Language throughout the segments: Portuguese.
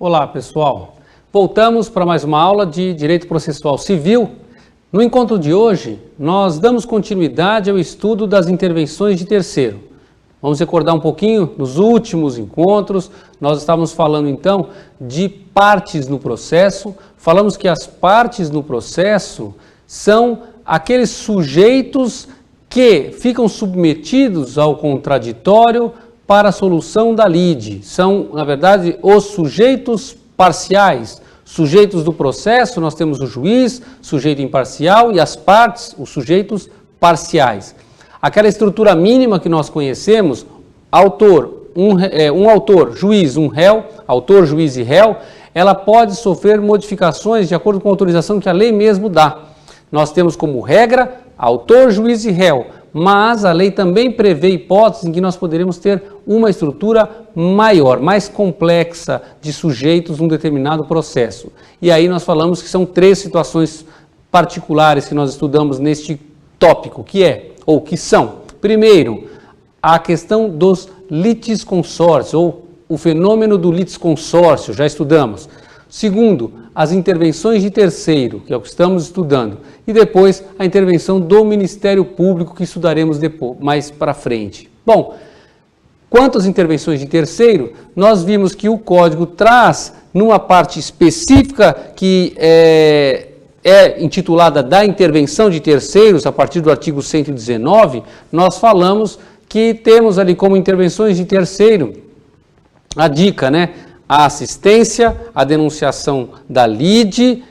Olá, pessoal. Voltamos para mais uma aula de Direito Processual Civil. No encontro de hoje, nós damos continuidade ao estudo das intervenções de terceiro. Vamos recordar um pouquinho, nos últimos encontros, nós estávamos falando então de partes no processo. Falamos que as partes no processo são aqueles sujeitos que ficam submetidos ao contraditório para a solução da lide. São, na verdade, os sujeitos parciais. Sujeitos do processo, nós temos o juiz, sujeito imparcial, e as partes, os sujeitos parciais. Aquela estrutura mínima que nós conhecemos, autor, um autor, juiz, um réu, autor, juiz e réu, ela pode sofrer modificações de acordo com a autorização que a lei mesmo dá. Nós temos como regra autor, juiz e réu, mas a lei também prevê hipóteses em que nós poderemos ter uma estrutura maior, mais complexa de sujeitos num determinado processo. E aí nós falamos que são 3 situações particulares que nós estudamos neste tópico, que são, primeiro, a questão dos litisconsórcios, ou o fenômeno do litisconsórcio, já estudamos. Segundo, as intervenções de terceiro, que é o que estamos estudando. E depois, a intervenção do Ministério Público, que estudaremos depois, mais para frente. Bom, quanto às intervenções de terceiro, nós vimos que o Código traz, numa parte específica, que é intitulada da intervenção de terceiros, a partir do artigo 119, nós falamos que temos ali como intervenções de terceiro a dica, a assistência, a denunciação da lide,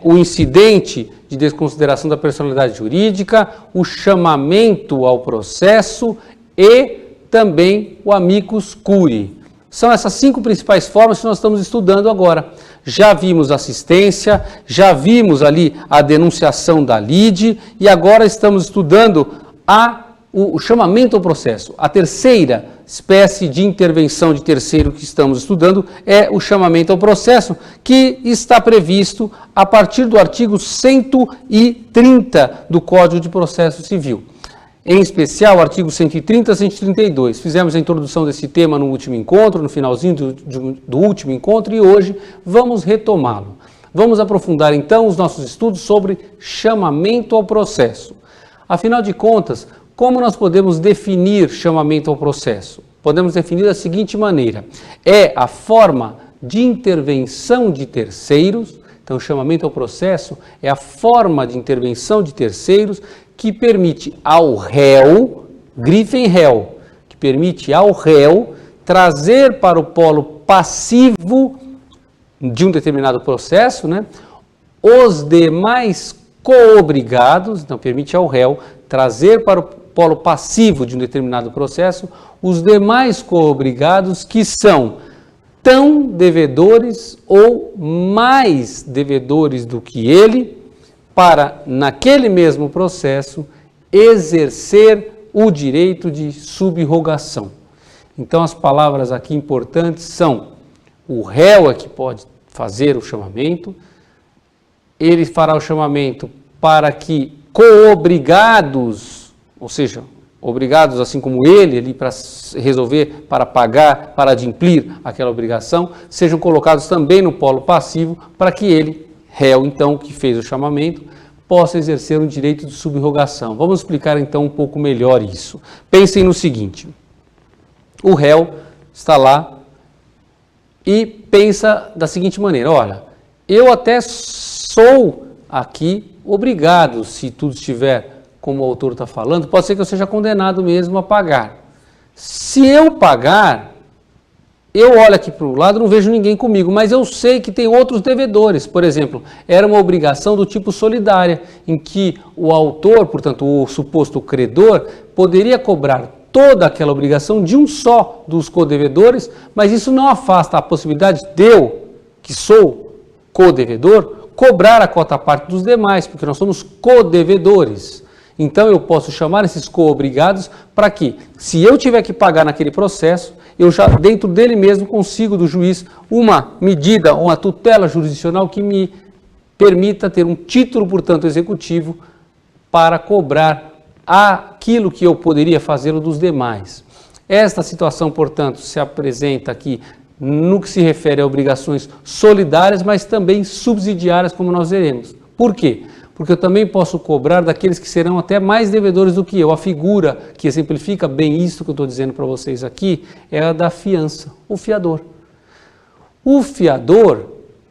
o incidente de desconsideração da personalidade jurídica, o chamamento ao processo e também o amicus curiae. São essas 5 principais formas que nós estamos estudando agora. Já vimos assistência, já vimos ali a denunciação da lide e agora estamos estudando o chamamento ao processo. A terceira espécie de intervenção de terceiro que estamos estudando é o chamamento ao processo, que está previsto a partir do artigo 130 do Código de Processo Civil. Em especial, o artigo 130 e 132. Fizemos a introdução desse tema no último encontro, no finalzinho do último encontro, e hoje vamos retomá-lo. Vamos aprofundar então os nossos estudos sobre chamamento ao processo. Afinal de contas, como nós podemos definir chamamento ao processo? Podemos definir da seguinte maneira: é a forma de intervenção de terceiros. Então, chamamento ao processo é a forma de intervenção de terceiros que permite ao réu, grifem réu, que permite ao réu trazer para o polo passivo de um determinado processo, os demais coobrigados, então permite ao réu trazer para o polo passivo de um determinado processo os demais coobrigados que são tão devedores ou mais devedores do que ele, para, naquele mesmo processo, exercer o direito de subrogação. Então, as palavras aqui importantes são: o réu é que pode fazer o chamamento, ele fará o chamamento para que coobrigados, ou seja, obrigados assim como ele ali para resolver, para pagar, para adimplir aquela obrigação, sejam colocados também no polo passivo para que ele, réu então, que fez o chamamento, possa exercer um direito de subrogação. Vamos explicar então um pouco melhor isso. Pensem no seguinte: o réu está lá e pensa da seguinte maneira: olha, eu até sou aqui obrigado, se tudo estiver como o autor está falando, pode ser que eu seja condenado mesmo a pagar. Se eu pagar, eu olho aqui para o lado, não vejo ninguém comigo, mas eu sei que tem outros devedores. Por exemplo, era uma obrigação do tipo solidária, em que o autor, portanto, o suposto credor, poderia cobrar toda aquela obrigação de um só dos codevedores, mas isso não afasta a possibilidade de eu, que sou codevedor, cobrar a cota parte dos demais, porque nós somos codevedores. Então eu posso chamar esses coobrigados para que, se eu tiver que pagar naquele processo, eu já dentro dele mesmo consigo do juiz uma medida, uma tutela jurisdicional que me permita ter um título, portanto, executivo para cobrar aquilo que eu poderia fazê-lo dos demais. Esta situação, portanto, se apresenta aqui no que se refere a obrigações solidárias, mas também subsidiárias, como nós veremos. Por quê? Porque eu também posso cobrar daqueles que serão até mais devedores do que eu. A figura que exemplifica bem isso que eu estou dizendo para vocês aqui é a da fiança, o fiador. O fiador,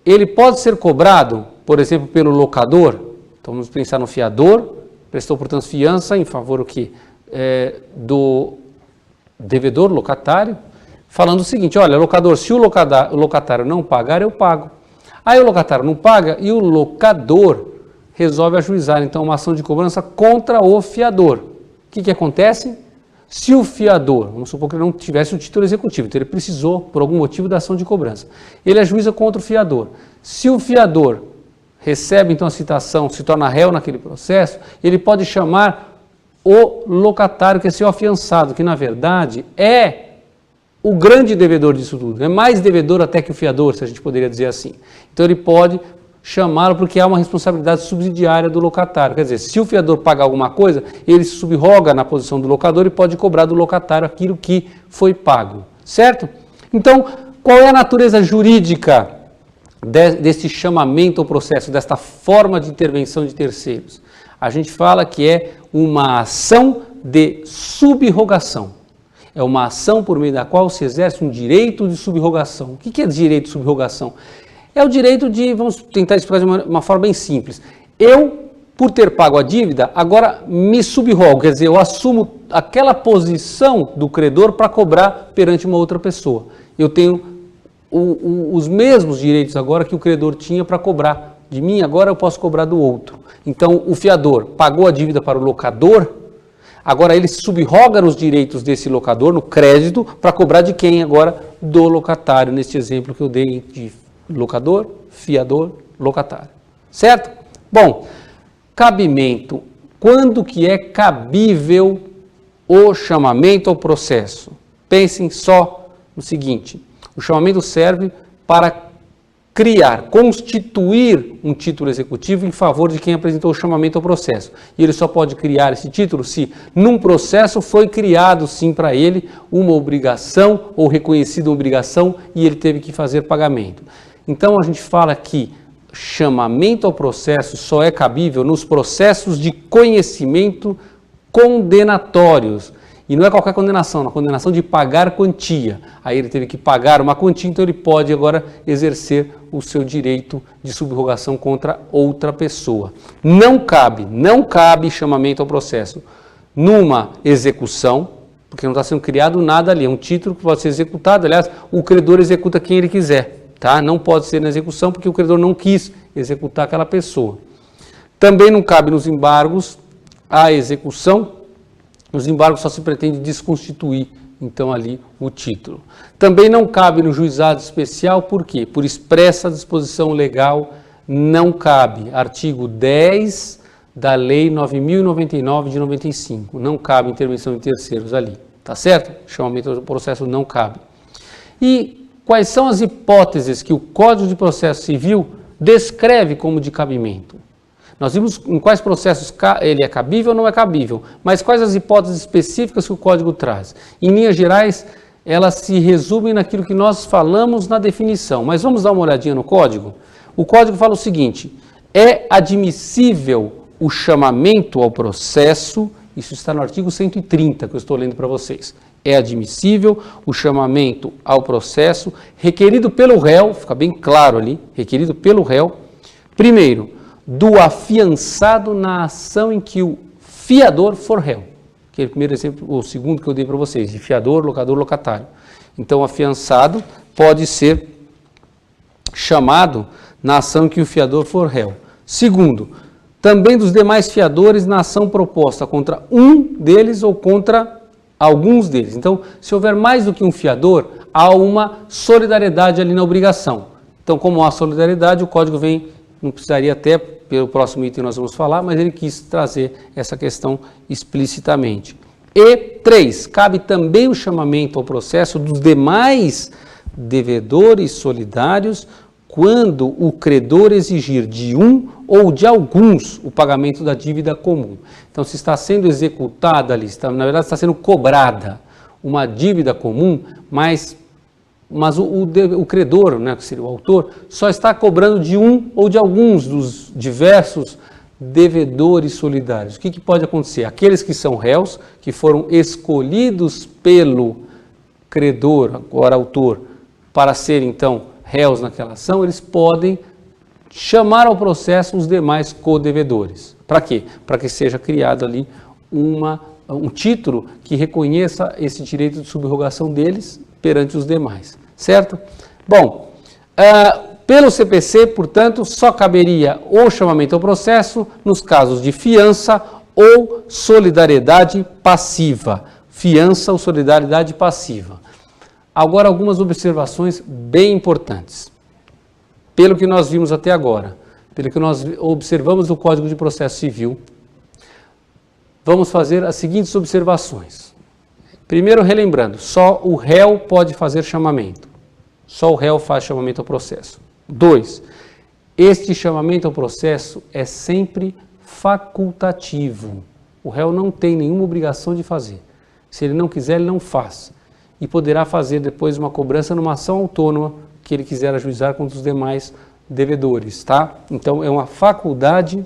ele pode ser cobrado, por exemplo, pelo locador. Então vamos pensar no fiador, prestou, portanto, fiança em favor o quê? Do devedor, locatário, falando o seguinte: olha, locador, se o locatário não pagar, eu pago. Aí o locatário não paga e o locador resolve ajuizar, então, uma ação de cobrança contra o fiador. O que acontece? Se o fiador, vamos supor que ele não tivesse o título executivo, então ele precisou, por algum motivo, da ação de cobrança. Ele ajuiza contra o fiador. Se o fiador recebe, então, a citação, se torna réu naquele processo, ele pode chamar o locatário, que é seu afiançado, que, na verdade, é o grande devedor disso tudo. É mais devedor até que o fiador, se a gente poderia dizer assim. Então, ele pode chamá-lo porque há uma responsabilidade subsidiária do locatário. Quer dizer, se o fiador pagar alguma coisa, ele se subroga na posição do locador e pode cobrar do locatário aquilo que foi pago. Certo? Então, qual é a natureza jurídica desse chamamento ao processo, desta forma de intervenção de terceiros? A gente fala que é uma ação de subrogação. É uma ação por meio da qual se exerce um direito de subrogação. O que é direito de subrogação? É o direito de, vamos tentar explicar de uma forma bem simples. Eu, por ter pago a dívida, agora me subrogo, quer dizer, eu assumo aquela posição do credor para cobrar perante uma outra pessoa. Eu tenho os mesmos direitos agora que o credor tinha para cobrar de mim, agora eu posso cobrar do outro. Então, o fiador pagou a dívida para o locador, agora ele subroga nos direitos desse locador, no crédito, para cobrar de quem agora? Do locatário, neste exemplo que eu dei de locador, fiador, locatário. Certo? Bom, cabimento. Quando que é cabível o chamamento ao processo? Pensem só no seguinte: o chamamento serve para criar, constituir um título executivo em favor de quem apresentou o chamamento ao processo. E ele só pode criar esse título se, num processo, foi criado, sim, para ele uma obrigação ou reconhecida uma obrigação e ele teve que fazer pagamento. Então, a gente fala que chamamento ao processo só é cabível nos processos de conhecimento condenatórios. E não é qualquer condenação, é uma condenação de pagar quantia. Aí ele teve que pagar uma quantia, então ele pode agora exercer o seu direito de subrogação contra outra pessoa. Não cabe chamamento ao processo numa execução, porque não está sendo criado nada ali, é um título que pode ser executado. Aliás, o credor executa quem ele quiser. Tá? Não pode ser na execução porque o credor não quis executar aquela pessoa. Também não cabe nos embargos a execução. Nos embargos só se pretende desconstituir, então, ali o título. Também não cabe no juizado especial, por quê? Por expressa disposição legal, não cabe. Artigo 10 da Lei 9.099 de 95. Não cabe intervenção de terceiros ali. Tá certo? Chamamento do processo não cabe. E quais são as hipóteses que o Código de Processo Civil descreve como de cabimento? Nós vimos em quais processos ele é cabível ou não é cabível, mas quais as hipóteses específicas que o Código traz? Em linhas gerais, elas se resumem naquilo que nós falamos na definição, mas vamos dar uma olhadinha no Código? O Código fala o seguinte: é admissível o chamamento ao processo, isso está no artigo 130 que eu estou lendo para vocês. É admissível o chamamento ao processo requerido pelo réu, fica bem claro ali, requerido pelo réu, primeiro, do afiançado na ação em que o fiador for réu. Que é o primeiro exemplo, o segundo que eu dei para vocês, de fiador, locador, locatário. Então, o afiançado pode ser chamado na ação em que o fiador for réu. Segundo, também dos demais fiadores na ação proposta contra um deles ou contra alguns deles. Então, se houver mais do que um fiador, há uma solidariedade ali na obrigação. Então, como há solidariedade, o Código vem, não precisaria até, pelo próximo item nós vamos falar, mas ele quis trazer essa questão explicitamente. E 3, cabe também o chamamento ao processo dos demais devedores solidários quando o credor exigir de um ou de alguns o pagamento da dívida comum. Então, se está sendo executada ali, na verdade está sendo cobrada uma dívida comum, mas mas o credor, né, que seria o autor, só está cobrando de um ou de alguns dos diversos devedores solidários. O que pode acontecer? Aqueles que são réus, que foram escolhidos pelo credor, agora autor, para serem então réus naquela ação, eles podem chamar ao processo os demais codevedores. Para quê? Para que seja criado ali um título que reconheça esse direito de subrogação deles perante os demais, certo? Bom, pelo CPC, portanto, só caberia o chamamento ao processo nos casos de fiança ou solidariedade passiva. Fiança ou solidariedade passiva. Agora, algumas observações bem importantes. Pelo que nós vimos até agora, pelo que nós observamos no Código de Processo Civil, vamos fazer as seguintes observações. Primeiro, relembrando, só o réu pode fazer chamamento. Só o réu faz chamamento ao processo. 2. Este chamamento ao processo é sempre facultativo. O réu não tem nenhuma obrigação de fazer. Se ele não quiser, ele não faz. E poderá fazer depois uma cobrança numa ação autônoma que ele quiser ajuizar contra os demais devedores, tá? Então, é uma faculdade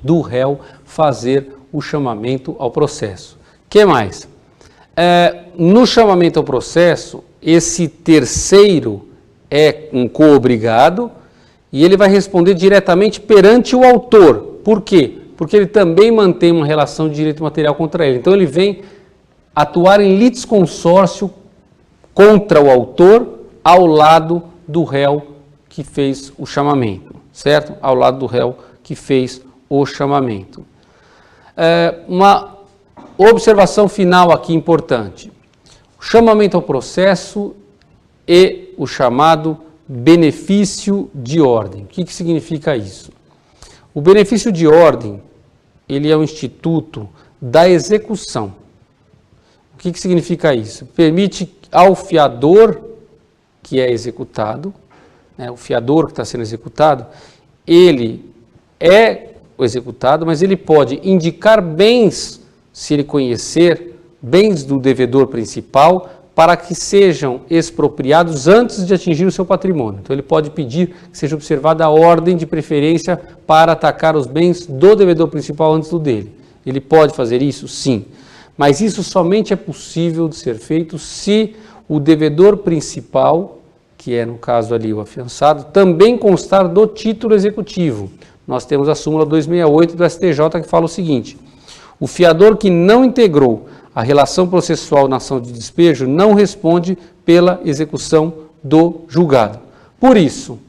do réu fazer o chamamento ao processo. O que mais? No chamamento ao processo, esse terceiro é um coobrigado e ele vai responder diretamente perante o autor. Por quê? Porque ele também mantém uma relação de direito material contra ele. Então, ele vem atuar em litisconsórcio contra o autor ao lado do réu que fez o chamamento, certo? Ao lado do réu que fez o chamamento. Uma observação final aqui importante. O chamamento ao processo e o chamado benefício de ordem. O que significa isso? O benefício de ordem, ele é um instituto da execução. O que significa isso? Permite ao fiador que é executado, né, o fiador que está sendo executado, ele é o executado, mas ele pode indicar bens, se ele conhecer, bens do devedor principal, para que sejam expropriados antes de atingir o seu patrimônio. Então, ele pode pedir que seja observada a ordem de preferência para atacar os bens do devedor principal antes do dele. Ele pode fazer isso? Sim. Mas isso somente é possível de ser feito se o devedor principal, que é no caso ali o afiançado, também constar do título executivo. Nós temos a súmula 268 do STJ que fala o seguinte: o fiador que não integrou a relação processual na ação de despejo não responde pela execução do julgado. Por isso,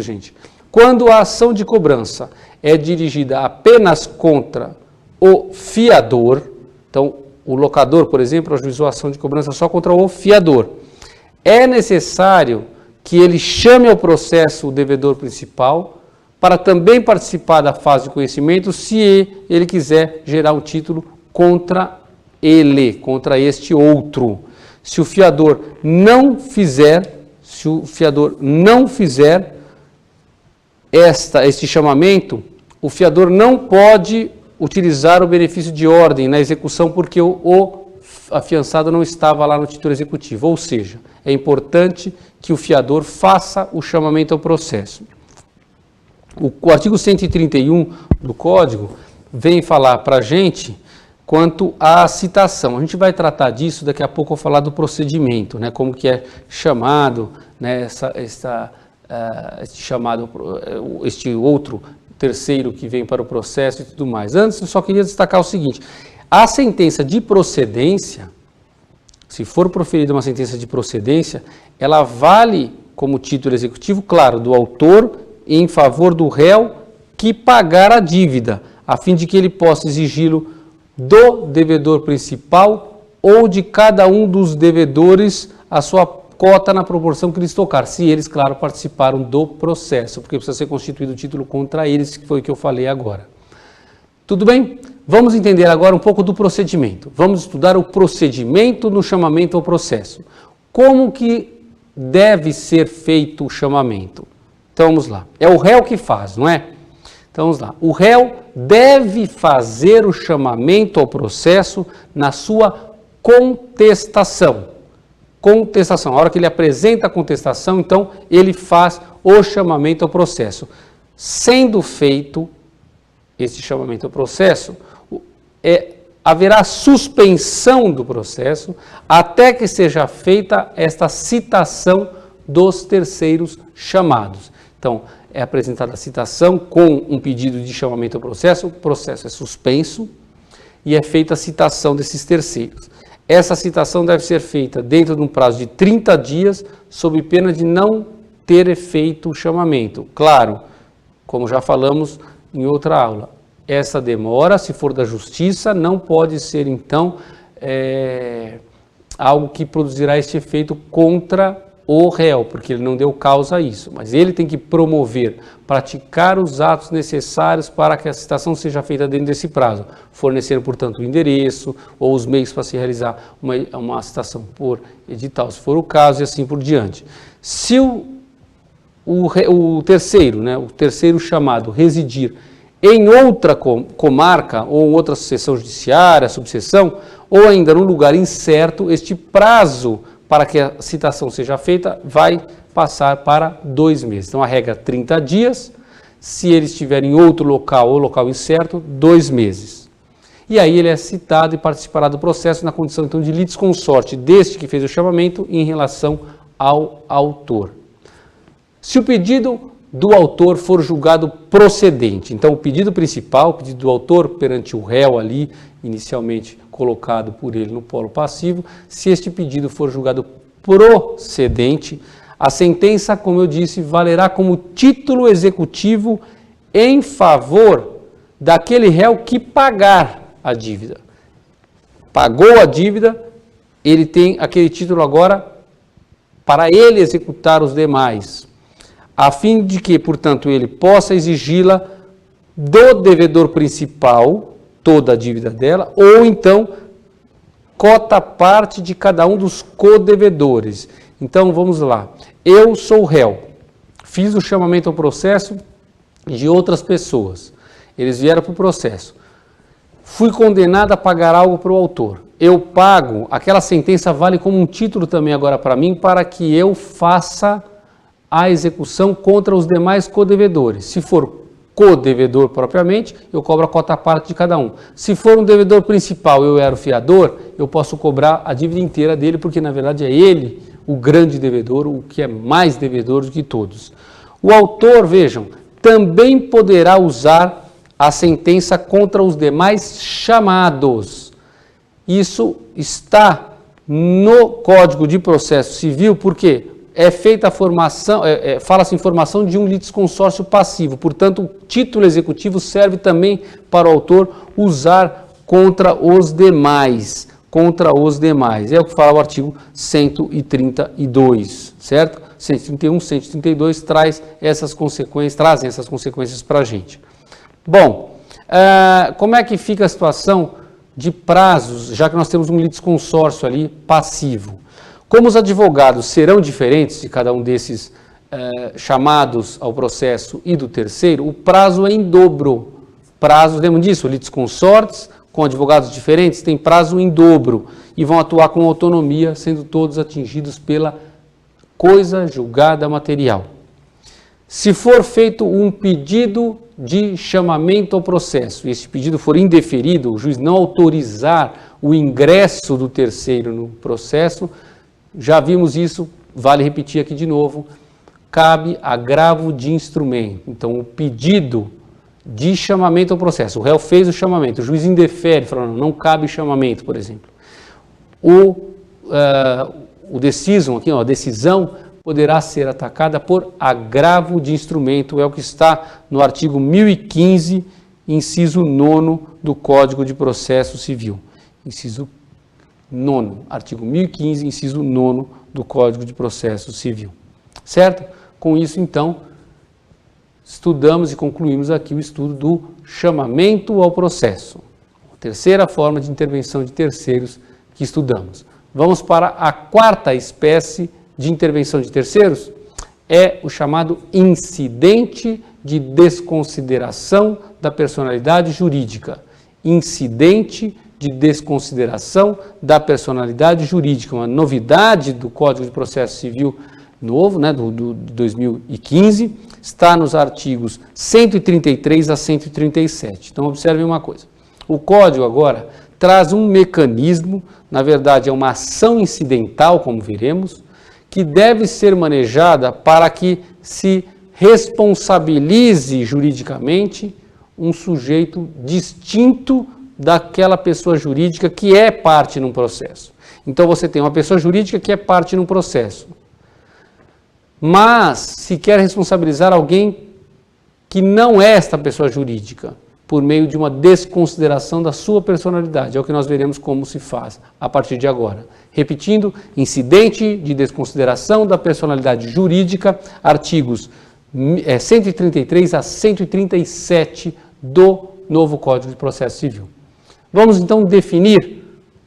gente, quando a ação de cobrança é dirigida apenas contra o fiador, então o locador, por exemplo, ajuizou a ação de cobrança só contra o fiador, é necessário que ele chame ao processo o devedor principal para também participar da fase de conhecimento, se ele quiser gerar um título contra ele, contra este outro. Se o fiador não fizer este chamamento, o fiador não pode utilizar o benefício de ordem na execução porque o afiançado não estava lá no título executivo. Ou seja, é importante que o fiador faça o chamamento ao processo. O artigo 131 do Código vem falar para a gente quanto à citação. A gente vai tratar disso, daqui a pouco eu vou falar do procedimento, né, como que é chamado, né, este outro terceiro que vem para o processo e tudo mais. Antes, eu só queria destacar o seguinte: a sentença de procedência, se for proferida uma sentença de procedência, ela vale como título executivo, claro, do autor em favor do réu que pagar a dívida, a fim de que ele possa exigi-lo do devedor principal ou de cada um dos devedores a sua cota na proporção que lhes tocar, se eles, claro, participaram do processo, porque precisa ser constituído o título contra eles, que foi o que eu falei agora. Tudo bem? Vamos entender agora um pouco do procedimento. Vamos estudar o procedimento no chamamento ao processo. Como que deve ser feito o chamamento? Então, vamos lá. É o réu que faz, não é? Então, vamos lá. O réu deve fazer o chamamento ao processo na sua contestação. contestação. A hora que ele apresenta a contestação, então ele faz o chamamento ao processo. Sendo feito esse chamamento ao processo, haverá suspensão do processo até que seja feita esta citação dos terceiros chamados. Então, é apresentada a citação com um pedido de chamamento ao processo, o processo é suspenso e é feita a citação desses terceiros. Essa citação deve ser feita dentro de um prazo de 30 dias, sob pena de não ter efeito o chamamento. Claro, como já falamos em outra aula, essa demora, se for da justiça, não pode ser, então, algo que produzirá este efeito contra o réu, porque ele não deu causa a isso. Mas ele tem que promover, praticar os atos necessários para que a citação seja feita dentro desse prazo. Fornecer, portanto, o endereço ou os meios para se realizar uma citação por edital, se for o caso, e assim por diante. Se o terceiro, né, o terceiro chamado, residir em outra comarca ou outra sucessão judiciária, subseção, ou ainda num lugar incerto, este prazo para que a citação seja feita vai passar para 2 meses. Então, a regra é 30 dias, se ele estiver em outro local ou local incerto, 2 meses. E aí ele é citado e participará do processo na condição, então, de litisconsorte deste que fez o chamamento em relação ao autor. Se o pedido do autor for julgado procedente, então o pedido principal, o pedido do autor perante o réu ali, inicialmente colocado por ele no polo passivo, se este pedido for julgado procedente, a sentença, como eu disse, valerá como título executivo em favor daquele réu que pagar a dívida. Pagou a dívida, ele tem aquele título agora para ele executar os demais, a fim de que, portanto, ele possa exigi-la do devedor principal, toda a dívida dela, ou então cota parte de cada um dos codevedores. Então, vamos lá. Eu sou réu, fiz o chamamento ao processo de outras pessoas. Eles vieram para o processo. Fui condenado a pagar algo para o autor. Eu pago, aquela sentença vale como um título também agora para mim, para que eu faça a execução contra os demais codevedores. Se for codevedor propriamente, eu cobro a cota parte de cada um. Se for um devedor principal, eu era o fiador, eu posso cobrar a dívida inteira dele, porque na verdade é ele o grande devedor, o que é mais devedor do que todos. O autor, vejam, também poderá usar a sentença contra os demais chamados. Isso está no Código de Processo Civil, porque é feita a formação, fala-se em formação de um litisconsórcio passivo, portanto, o título executivo serve também para o autor usar contra os demais, É o que fala o artigo 132, certo? 131, 132 trazem essas consequências para a gente. Bom, como é que fica a situação de prazos, já que nós temos um litisconsórcio ali passivo? Como os advogados serão diferentes de cada um desses chamados ao processo e do terceiro, o prazo é em dobro. Prazos, lembram disso? Litisconsortes com advogados diferentes têm prazo em dobro e vão atuar com autonomia, sendo todos atingidos pela coisa julgada material. Se for feito um pedido de chamamento ao processo e esse pedido for indeferido, o juiz não autorizar o ingresso do terceiro no processo, já vimos isso, vale repetir aqui de novo, cabe agravo de instrumento. Então, o pedido de chamamento ao processo, o réu fez o chamamento, o juiz indefere, falando não cabe chamamento, por exemplo. O decisum, aqui, ó, a decisão poderá ser atacada por agravo de instrumento, é o que está no artigo 1015, inciso 9 do Código de Processo Civil. Inciso 9, artigo 1015, inciso 9 do Código de Processo Civil. Certo? Com isso, então, estudamos e concluímos aqui o estudo do chamamento ao processo. A terceira forma de intervenção de terceiros que estudamos. Vamos para a quarta espécie de intervenção de terceiros, é o chamado incidente de desconsideração da personalidade jurídica. Incidente de desconsideração da personalidade jurídica, uma novidade do Código de Processo Civil novo, né, do 2015, está nos artigos 133 a 137. Então, observem uma coisa. O Código agora traz um mecanismo, na verdade é uma ação incidental, como veremos, que deve ser manejada para que se responsabilize juridicamente um sujeito distinto daquela pessoa jurídica que é parte num processo. Então você tem uma pessoa jurídica que é parte num processo, mas se quer responsabilizar alguém que não é esta pessoa jurídica, por meio de uma desconsideração da sua personalidade. É o que nós veremos como se faz a partir de agora. Repetindo, incidente de desconsideração da personalidade jurídica, artigos 133 a 137 do novo Código de Processo Civil. Vamos então definir,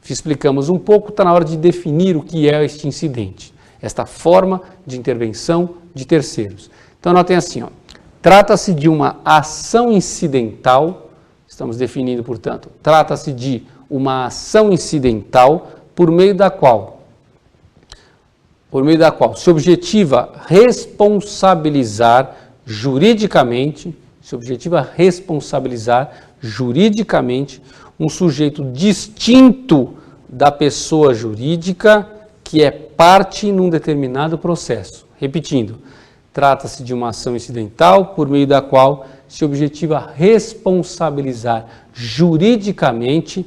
explicamos um pouco, está na hora de definir o que é este incidente, esta forma de intervenção de terceiros. Então anotem assim, ó. Trata-se de uma ação incidental, estamos definindo, portanto, trata-se de uma ação incidental por meio da qual se objetiva responsabilizar juridicamente um sujeito distinto da pessoa jurídica que é parte num determinado processo. Repetindo, trata-se de uma ação incidental por meio da qual se objetiva responsabilizar juridicamente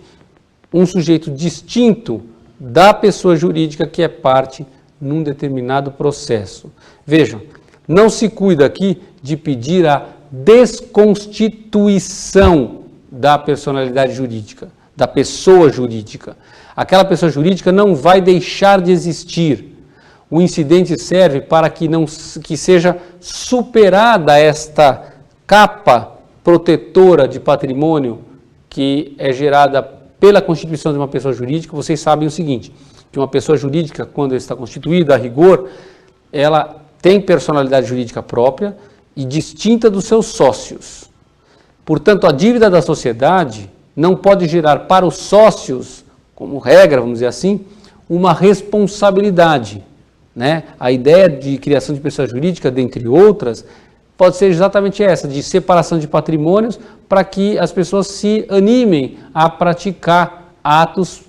um sujeito distinto da pessoa jurídica que é parte num determinado processo. Vejam, não se cuida aqui de pedir a desconstituição da personalidade jurídica, da pessoa jurídica. Aquela pessoa jurídica não vai deixar de existir. O incidente serve para que seja superada esta capa protetora de patrimônio que é gerada pela constituição de uma pessoa jurídica. Vocês sabem o seguinte, que uma pessoa jurídica, quando está constituída, a rigor, ela tem personalidade jurídica própria e distinta dos seus sócios. Portanto, a dívida da sociedade não pode gerar para os sócios, como regra, vamos dizer assim, uma responsabilidade. Né? A ideia de criação de pessoa jurídica, dentre outras, pode ser exatamente essa, de separação de patrimônios para que as pessoas se animem a praticar atos,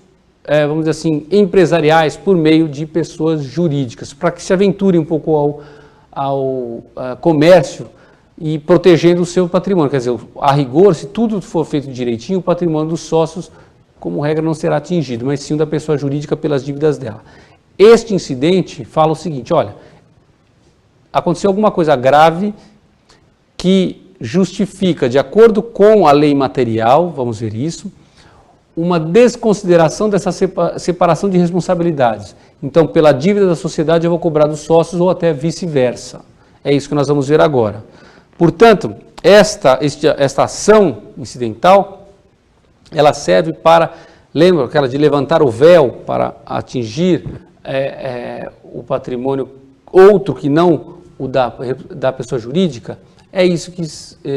vamos dizer assim, empresariais por meio de pessoas jurídicas, para que se aventurem um pouco ao comércio e protegendo o seu patrimônio. Quer dizer, a rigor, se tudo for feito direitinho, o patrimônio dos sócios, como regra, não será atingido, mas sim o da pessoa jurídica pelas dívidas dela. Este incidente fala o seguinte, olha, aconteceu alguma coisa grave que justifica, de acordo com a lei material, vamos ver isso, uma desconsideração dessa separação de responsabilidades. Então, pela dívida da sociedade eu vou cobrar dos sócios ou até vice-versa. É isso que nós vamos ver agora. Portanto, esta ação incidental, ela serve para, lembra aquela de levantar o véu para atingir o patrimônio outro que não o da pessoa jurídica? É isso que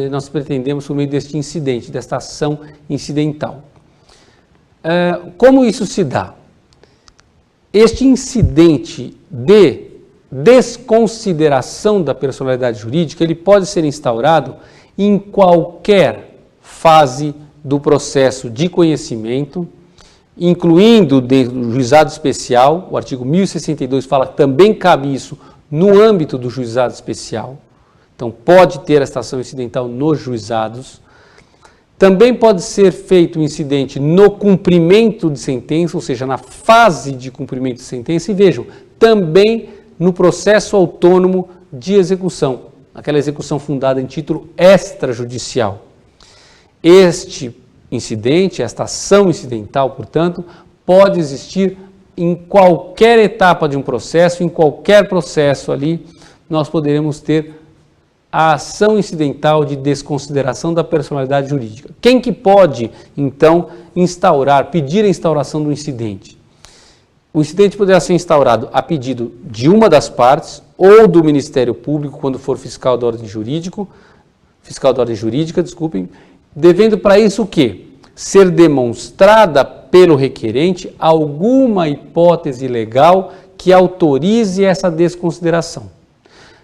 nós pretendemos por meio deste incidente, desta ação incidental. Como isso se dá? Este incidente de desconsideração da personalidade jurídica, ele pode ser instaurado em qualquer fase do processo de conhecimento, incluindo dentro do juizado especial. O artigo 1062 fala que também cabe isso no âmbito do juizado especial. Então, pode ter esta ação incidental nos juizados. Também pode ser feito o incidente no cumprimento de sentença, ou seja, na fase de cumprimento de sentença. E vejam, também no processo autônomo de execução, aquela execução fundada em título extrajudicial. Este incidente, esta ação incidental, portanto, pode existir em qualquer etapa de um processo, em qualquer processo ali, nós poderemos ter a ação incidental de desconsideração da personalidade jurídica. Quem que pode, então, pedir a instauração do incidente? O incidente poderá ser instaurado a pedido de uma das partes ou do Ministério Público, quando for fiscal da ordem jurídica, devendo para isso o quê? ser demonstrada pelo requerente alguma hipótese legal que autorize essa desconsideração.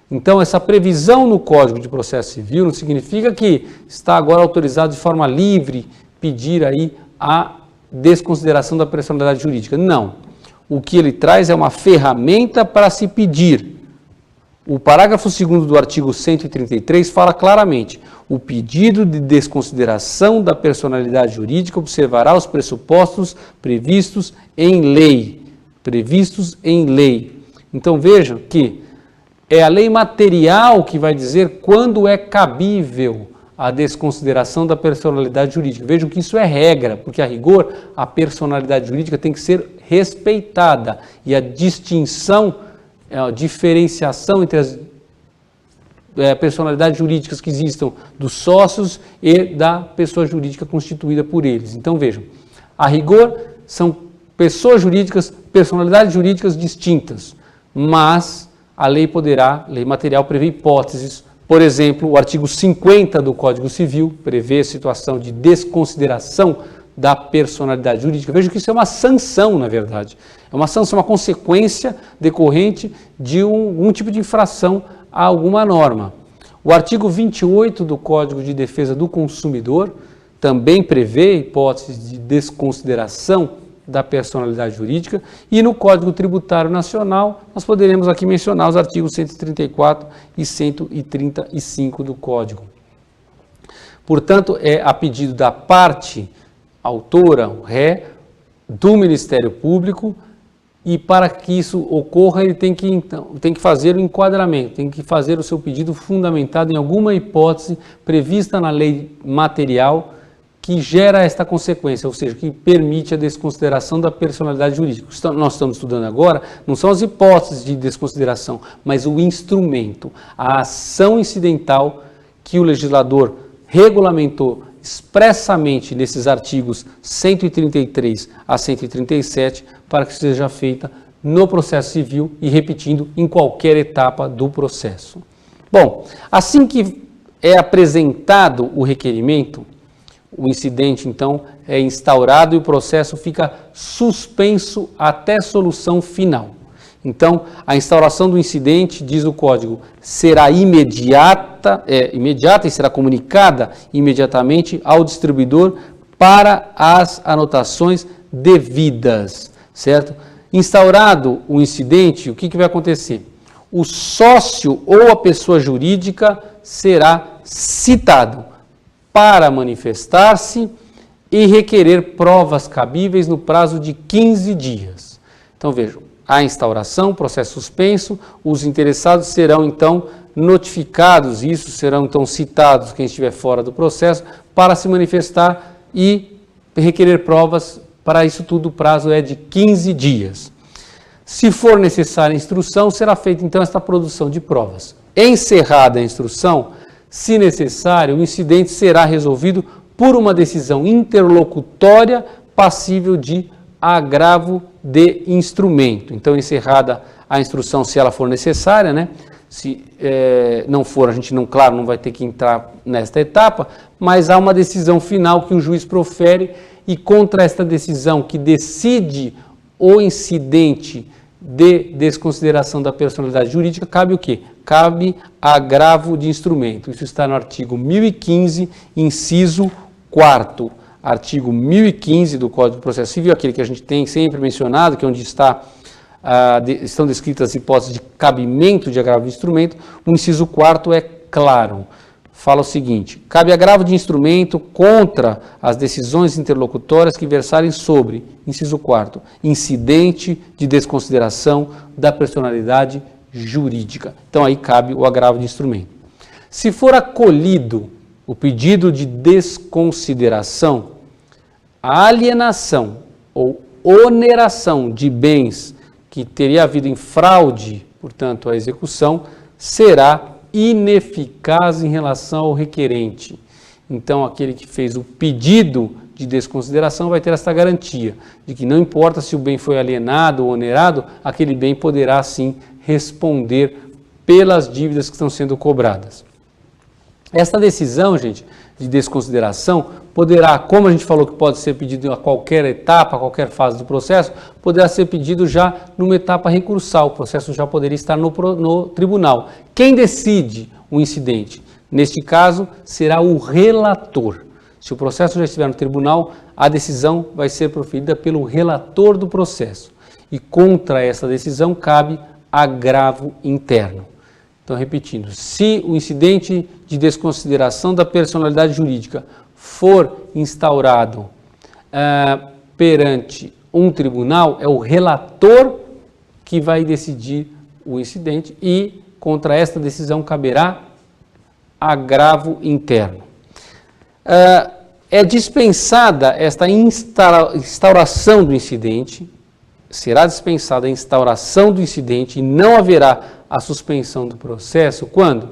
Então, essa previsão no Código de Processo Civil não significa que está agora autorizado de forma livre pedir aí a desconsideração da personalidade jurídica. Não. O que ele traz é uma ferramenta para se pedir. O parágrafo 2º do artigo 133 fala claramente: o pedido de desconsideração da personalidade jurídica observará os pressupostos previstos em lei. Previstos em lei. Então vejam que é a lei material que vai dizer quando é cabível a desconsideração da personalidade jurídica. Vejam que isso é regra, porque a rigor a personalidade jurídica tem que ser respeitada e a distinção, a diferenciação entre as personalidades jurídicas que existam dos sócios e da pessoa jurídica constituída por eles. Então vejam, a rigor são pessoas jurídicas, personalidades jurídicas distintas, mas a lei material prevê hipóteses. Por exemplo, o artigo 50 do Código Civil prevê a situação de desconsideração da personalidade jurídica. Veja que isso é uma sanção, na verdade. É uma sanção, uma consequência decorrente de um tipo de infração a alguma norma. O artigo 28 do Código de Defesa do Consumidor também prevê hipóteses de desconsideração da personalidade jurídica, e no Código Tributário Nacional nós poderemos aqui mencionar os artigos 134 e 135 do Código. Portanto, é a pedido da parte autora, o ré, do Ministério Público, e para que isso ocorra ele tem que fazer o enquadramento, tem que fazer o seu pedido fundamentado em alguma hipótese prevista na lei material que gera esta consequência, ou seja, que permite a desconsideração da personalidade jurídica. O que nós estamos estudando agora não são as hipóteses de desconsideração, mas o instrumento, a ação incidental que o legislador regulamentou expressamente nesses artigos 133 a 137 para que seja feita no processo civil e, repetindo, em qualquer etapa do processo. Bom, assim que é apresentado o requerimento, o incidente, então, é instaurado e o processo fica suspenso até solução final. Então, a instauração do incidente, diz o Código, será imediata e será comunicada imediatamente ao distribuidor para as anotações devidas, certo? Instaurado o incidente, o que vai acontecer? O sócio ou a pessoa jurídica será citado para manifestar-se e requerer provas cabíveis no prazo de 15 dias. Então, vejam, a instauração, processo suspenso, os interessados serão, então, notificados, isso serão, então, citados, quem estiver fora do processo, para se manifestar e requerer provas. Para isso tudo, o prazo é de 15 dias. Se for necessária a instrução, será feita, então, esta produção de provas. Encerrada a instrução, se necessário, o incidente será resolvido por uma decisão interlocutória passível de agravo de instrumento. Então, encerrada a instrução, se ela for necessária, né? Se não for, a gente não vai ter que entrar nesta etapa, mas há uma decisão final que o juiz profere e contra esta decisão que decide o incidente de desconsideração da personalidade jurídica, cabe o quê? Cabe agravo de instrumento. Isso está no artigo 1015, inciso 4º. Artigo 1015 do Código de Processo Civil, aquele que a gente tem sempre mencionado, que é onde estão descritas as hipóteses de cabimento de agravo de instrumento. O inciso 4º é claro. Fala o seguinte: cabe agravo de instrumento contra as decisões interlocutórias que versarem sobre, inciso 4º, incidente de desconsideração da personalidade jurídica. Então aí cabe o agravo de instrumento. Se for acolhido o pedido de desconsideração, a alienação ou oneração de bens que teria havido em fraude, portanto, a execução, será ineficaz em relação ao requerente. Então, aquele que fez o pedido de desconsideração vai ter essa garantia de que não importa se o bem foi alienado ou onerado, aquele bem poderá sim responder pelas dívidas que estão sendo cobradas. Esta decisão, gente, de desconsideração, poderá, como a gente falou que pode ser pedido a qualquer etapa, a qualquer fase do processo, poderá ser pedido já numa etapa recursal, o processo já poderia estar no tribunal. Quem decide o incidente? Neste caso, será o relator. Se o processo já estiver no tribunal, a decisão vai ser proferida pelo relator do processo. E contra essa decisão cabe agravo interno. Então, repetindo, se o incidente de desconsideração da personalidade jurídica for instaurado perante um tribunal, é o relator que vai decidir o incidente e contra esta decisão caberá agravo interno. É dispensada esta instauração do incidente, será dispensada a instauração do incidente e não haverá a suspensão do processo quando?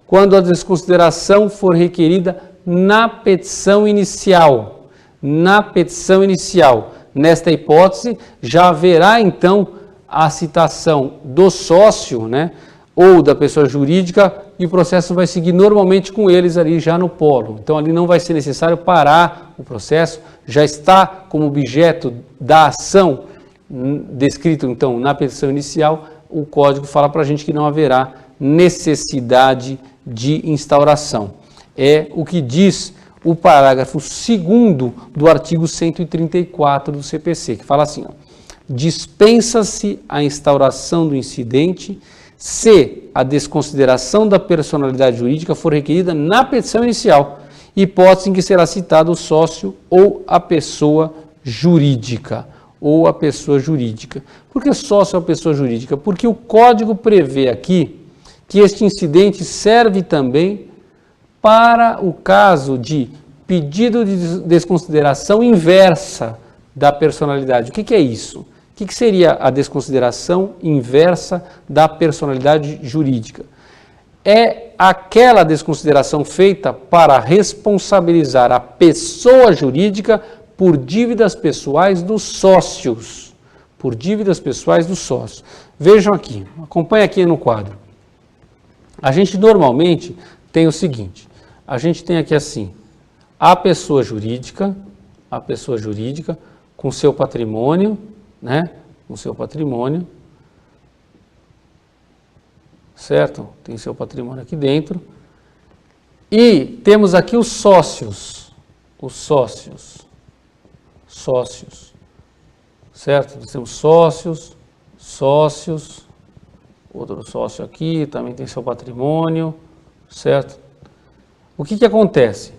Quando a desconsideração for requerida na petição inicial. Na petição inicial. Nesta hipótese, já haverá então a citação do sócio, né, ou da pessoa jurídica, e o processo vai seguir normalmente com eles ali já no polo. Então ali não vai ser necessário parar o processo, já está como objeto da ação descrito então na petição inicial, o código fala para a gente que não haverá necessidade de instauração. É o que diz o parágrafo 2º do artigo 134 do CPC, que fala assim, dispensa-se a instauração do incidente se a desconsideração da personalidade jurídica for requerida na petição inicial, hipótese em que será citado o sócio ou a pessoa jurídica. Ou a pessoa jurídica. Por que sócio ou a pessoa jurídica? Porque o código prevê aqui que este incidente serve também para o caso de pedido de desconsideração inversa da personalidade. O que é isso? O que seria a desconsideração inversa da personalidade jurídica? É aquela desconsideração feita para responsabilizar a pessoa jurídica por dívidas pessoais dos sócios. Por dívidas pessoais dos sócios. Vejam aqui, acompanhe aqui no quadro. A gente normalmente tem o seguinte, a gente tem aqui assim, a pessoa jurídica com seu patrimônio, né? Com seu patrimônio, certo? Tem seu patrimônio aqui dentro. E temos aqui os sócios, certo? Nós temos sócios, outro sócio aqui, também tem seu patrimônio, certo? O que acontece?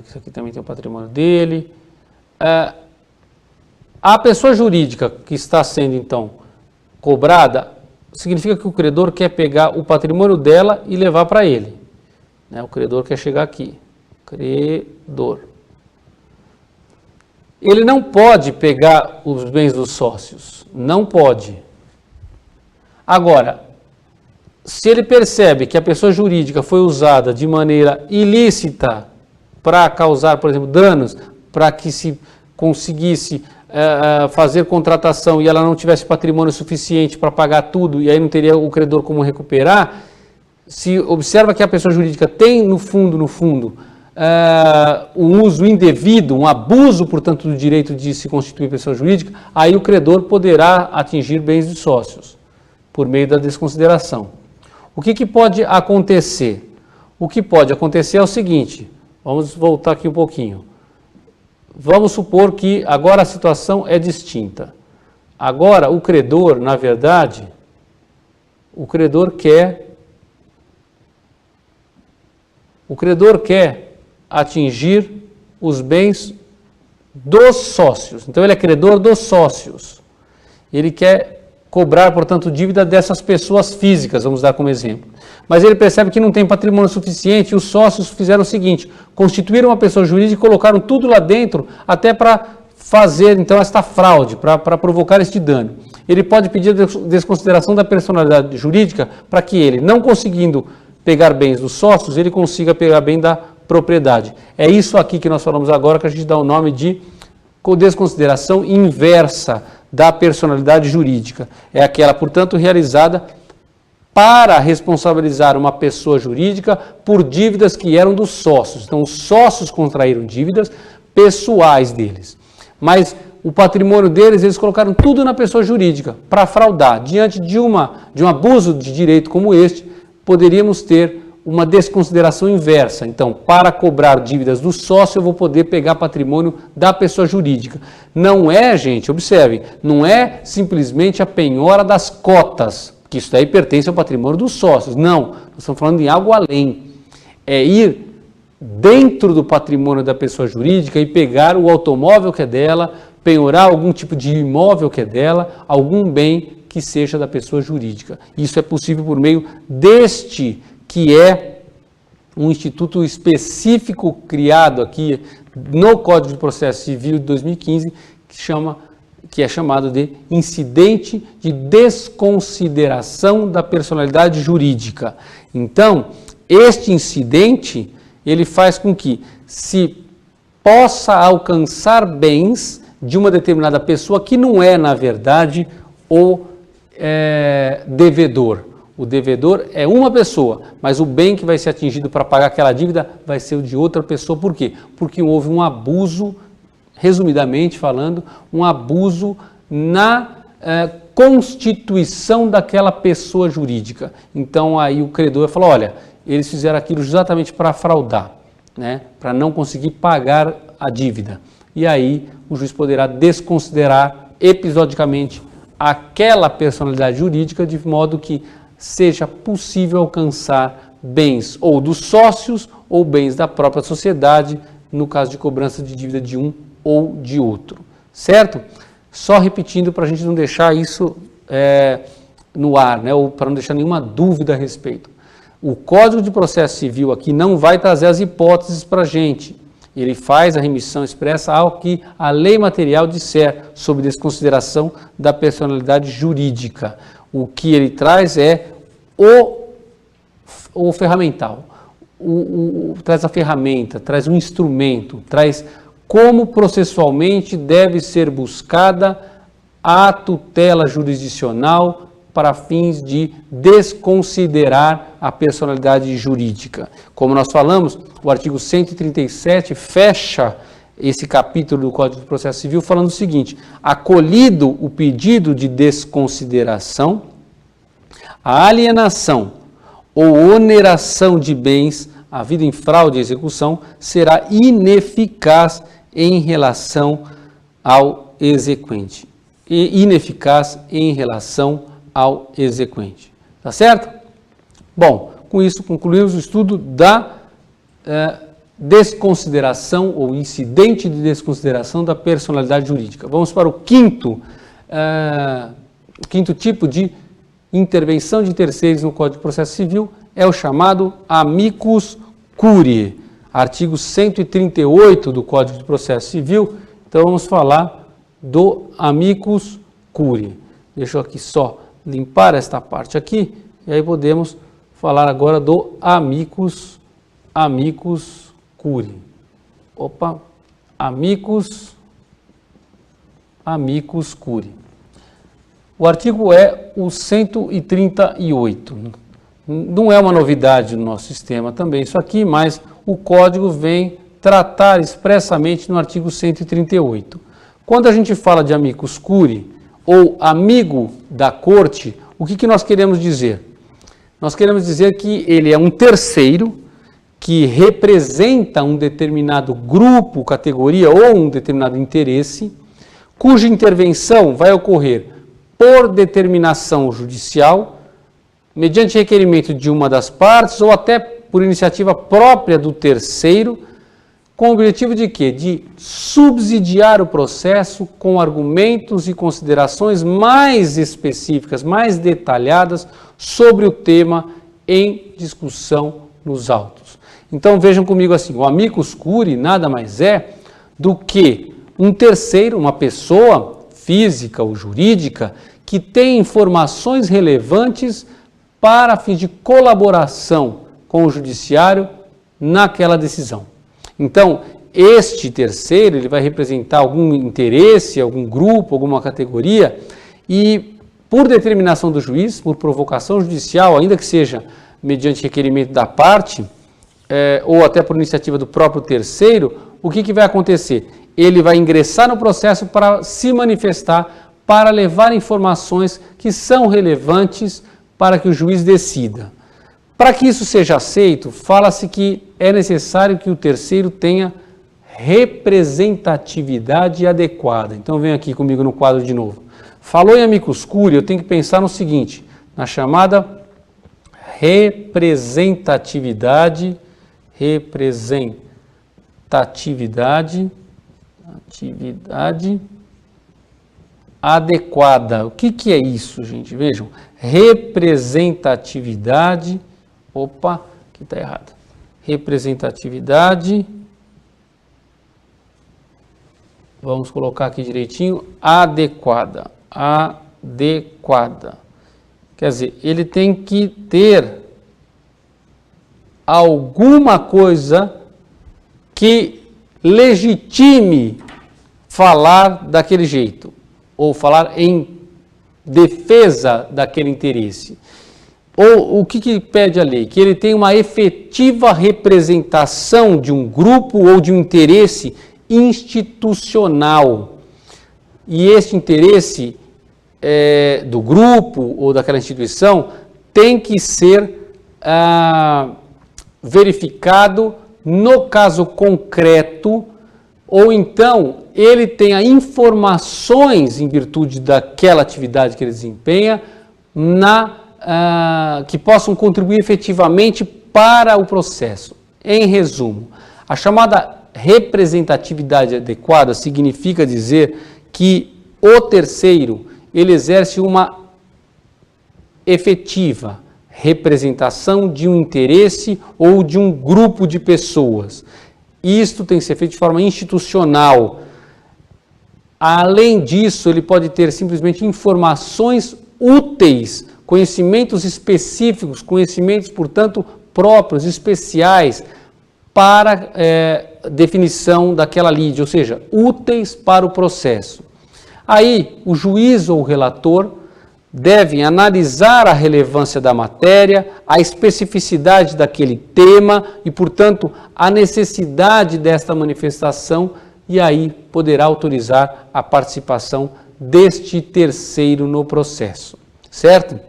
Isso aqui também tem o patrimônio dele. A pessoa jurídica que está sendo, então, cobrada, significa que o credor quer pegar o patrimônio dela e levar para ele. Né? O credor quer chegar aqui. Credor. Ele não pode pegar os bens dos sócios, não pode. Agora, se ele percebe que a pessoa jurídica foi usada de maneira ilícita para causar, por exemplo, danos, para que se conseguisse fazer contratação e ela não tivesse patrimônio suficiente para pagar tudo e aí não teria o credor como recuperar, se observa que a pessoa jurídica tem no fundo, um uso indevido, um abuso, portanto, do direito de se constituir pessoa jurídica, aí o credor poderá atingir bens dos sócios, por meio da desconsideração. O que pode acontecer? O que pode acontecer é o seguinte, vamos voltar aqui um pouquinho. Vamos supor que agora a situação é distinta. Agora o credor, na verdade, o credor quer atingir os bens dos sócios. Então ele é credor dos sócios. Ele quer cobrar, portanto, dívida dessas pessoas físicas, vamos dar como exemplo. Mas ele percebe que não tem patrimônio suficiente e os sócios fizeram o seguinte, constituíram uma pessoa jurídica e colocaram tudo lá dentro até para fazer, então, esta fraude, para provocar este dano. Ele pode pedir a desconsideração da personalidade jurídica para que ele, não conseguindo pegar bens dos sócios, ele consiga pegar bem da propriedade. É isso aqui que nós falamos agora, que a gente dá o nome de desconsideração inversa da personalidade jurídica. É aquela, portanto, realizada para responsabilizar uma pessoa jurídica por dívidas que eram dos sócios. Então, os sócios contraíram dívidas pessoais deles. Mas o patrimônio deles, eles colocaram tudo na pessoa jurídica para fraudar. Diante de um abuso de direito como este, poderíamos ter uma desconsideração inversa. Então, para cobrar dívidas do sócio, eu vou poder pegar patrimônio da pessoa jurídica. Não é, gente, observem, não é simplesmente a penhora das cotas, que isso daí pertence ao patrimônio dos sócios. Não, nós estamos falando em algo além. É ir dentro do patrimônio da pessoa jurídica e pegar o automóvel que é dela, penhorar algum tipo de imóvel que é dela, algum bem que seja da pessoa jurídica. Isso é possível por meio deste, que é um instituto específico criado aqui no Código de Processo Civil de 2015, que é chamado de incidente de desconsideração da personalidade jurídica. Então, este incidente, ele faz com que se possa alcançar bens de uma determinada pessoa que não é, na verdade, o devedor. O devedor é uma pessoa, mas o bem que vai ser atingido para pagar aquela dívida vai ser o de outra pessoa. Por quê? Porque houve um abuso, resumidamente falando, um abuso na constituição daquela pessoa jurídica. Então aí o credor vai falar, olha, eles fizeram aquilo exatamente para fraudar, né? Para não conseguir pagar a dívida. E aí o juiz poderá desconsiderar episodicamente aquela personalidade jurídica de modo que seja possível alcançar bens ou dos sócios ou bens da própria sociedade, no caso de cobrança de dívida de um ou de outro, certo? Só repetindo para a gente não deixar isso no ar, né? Ou para não deixar nenhuma dúvida a respeito. O Código de Processo Civil aqui não vai trazer as hipóteses para a gente. Ele faz a remissão expressa ao que a lei material disser sobre desconsideração da personalidade jurídica. O que ele traz é o ferramental, traz a ferramenta, traz um instrumento, traz como processualmente deve ser buscada a tutela jurisdicional para fins de desconsiderar a personalidade jurídica. Como nós falamos, o artigo 137 fecha esse capítulo do Código de Processo Civil falando o seguinte: acolhido o pedido de desconsideração, a alienação ou oneração de bens havida em fraude e execução será ineficaz em relação ao exequente. Ineficaz em relação ao exequente. Tá certo? Bom, com isso concluímos o estudo da desconsideração ou incidente de desconsideração da personalidade jurídica. Vamos para o quinto tipo de intervenção de terceiros no Código de Processo Civil, é o chamado amicus curiae, artigo 138 do Código de Processo Civil. Então vamos falar do amicus curiae. Deixa eu aqui só limpar esta parte aqui, e aí podemos falar agora do amicus curiae. Opa, amicus curiae. O artigo é o 138. Não é uma novidade no nosso sistema também isso aqui, mas o Código vem tratar expressamente no artigo 138. Quando a gente fala de amicus curiae, ou amigo da corte, o que nós queremos dizer? Nós queremos dizer que ele é um terceiro que representa um determinado grupo, categoria ou um determinado interesse, cuja intervenção vai ocorrer por determinação judicial, mediante requerimento de uma das partes ou até por iniciativa própria do terceiro, com o objetivo de quê? De subsidiar o processo com argumentos e considerações mais específicas, mais detalhadas sobre o tema em discussão nos autos. Então vejam comigo assim, o amicus curiae nada mais é do que um terceiro, uma pessoa física ou jurídica que tem informações relevantes para fins de colaboração com o judiciário naquela decisão. Então, este terceiro, ele vai representar algum interesse, algum grupo, alguma categoria, e por determinação do juiz, por provocação judicial, ainda que seja mediante requerimento da parte, ou até por iniciativa do próprio terceiro, o que vai acontecer? Ele vai ingressar no processo para se manifestar, para levar informações que são relevantes para que o juiz decida. Para que isso seja aceito, fala-se que é necessário que o terceiro tenha representatividade adequada. Então vem aqui comigo no quadro de novo. Falou em amicus curiae, eu tenho que pensar no seguinte, na chamada representatividade adequada. O que é isso, gente? Vejam, representatividade, aqui está errado. Representatividade, vamos colocar aqui direitinho, adequada. Quer dizer, ele tem que ter alguma coisa que legitime falar daquele jeito, ou falar em defesa daquele interesse. Ou o que pede a lei? Que ele tenha uma efetiva representação de um grupo ou de um interesse institucional. E este interesse do grupo ou daquela instituição tem que ser verificado no caso concreto, ou então ele tenha informações em virtude daquela atividade que ele desempenha que possam contribuir efetivamente para o processo. Em resumo, a chamada representatividade adequada significa dizer que o terceiro ele exerce uma efetiva representação de um interesse ou de um grupo de pessoas. Isto tem que ser feito de forma institucional. Além disso, ele pode ter simplesmente informações úteis, conhecimentos específicos, conhecimentos, portanto, próprios, especiais, para definição daquela lide, ou seja, úteis para o processo. Aí, o juiz ou o relator devem analisar a relevância da matéria, a especificidade daquele tema e, portanto, a necessidade desta manifestação, e aí poderá autorizar a participação deste terceiro no processo, certo?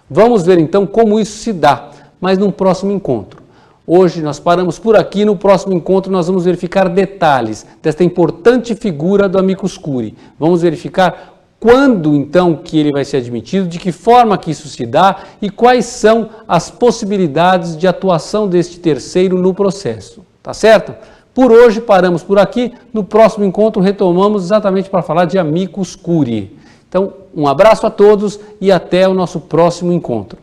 Vamos ver então como isso se dá, mas num próximo encontro. Hoje nós paramos por aqui, no próximo encontro nós vamos verificar detalhes desta importante figura do amicus curiae. Vamos verificar quando então que ele vai ser admitido, de que forma que isso se dá e quais são as possibilidades de atuação deste terceiro no processo, tá certo? Por hoje paramos por aqui, no próximo encontro retomamos exatamente para falar de amicus curiae. Então, um abraço a todos e até o nosso próximo encontro.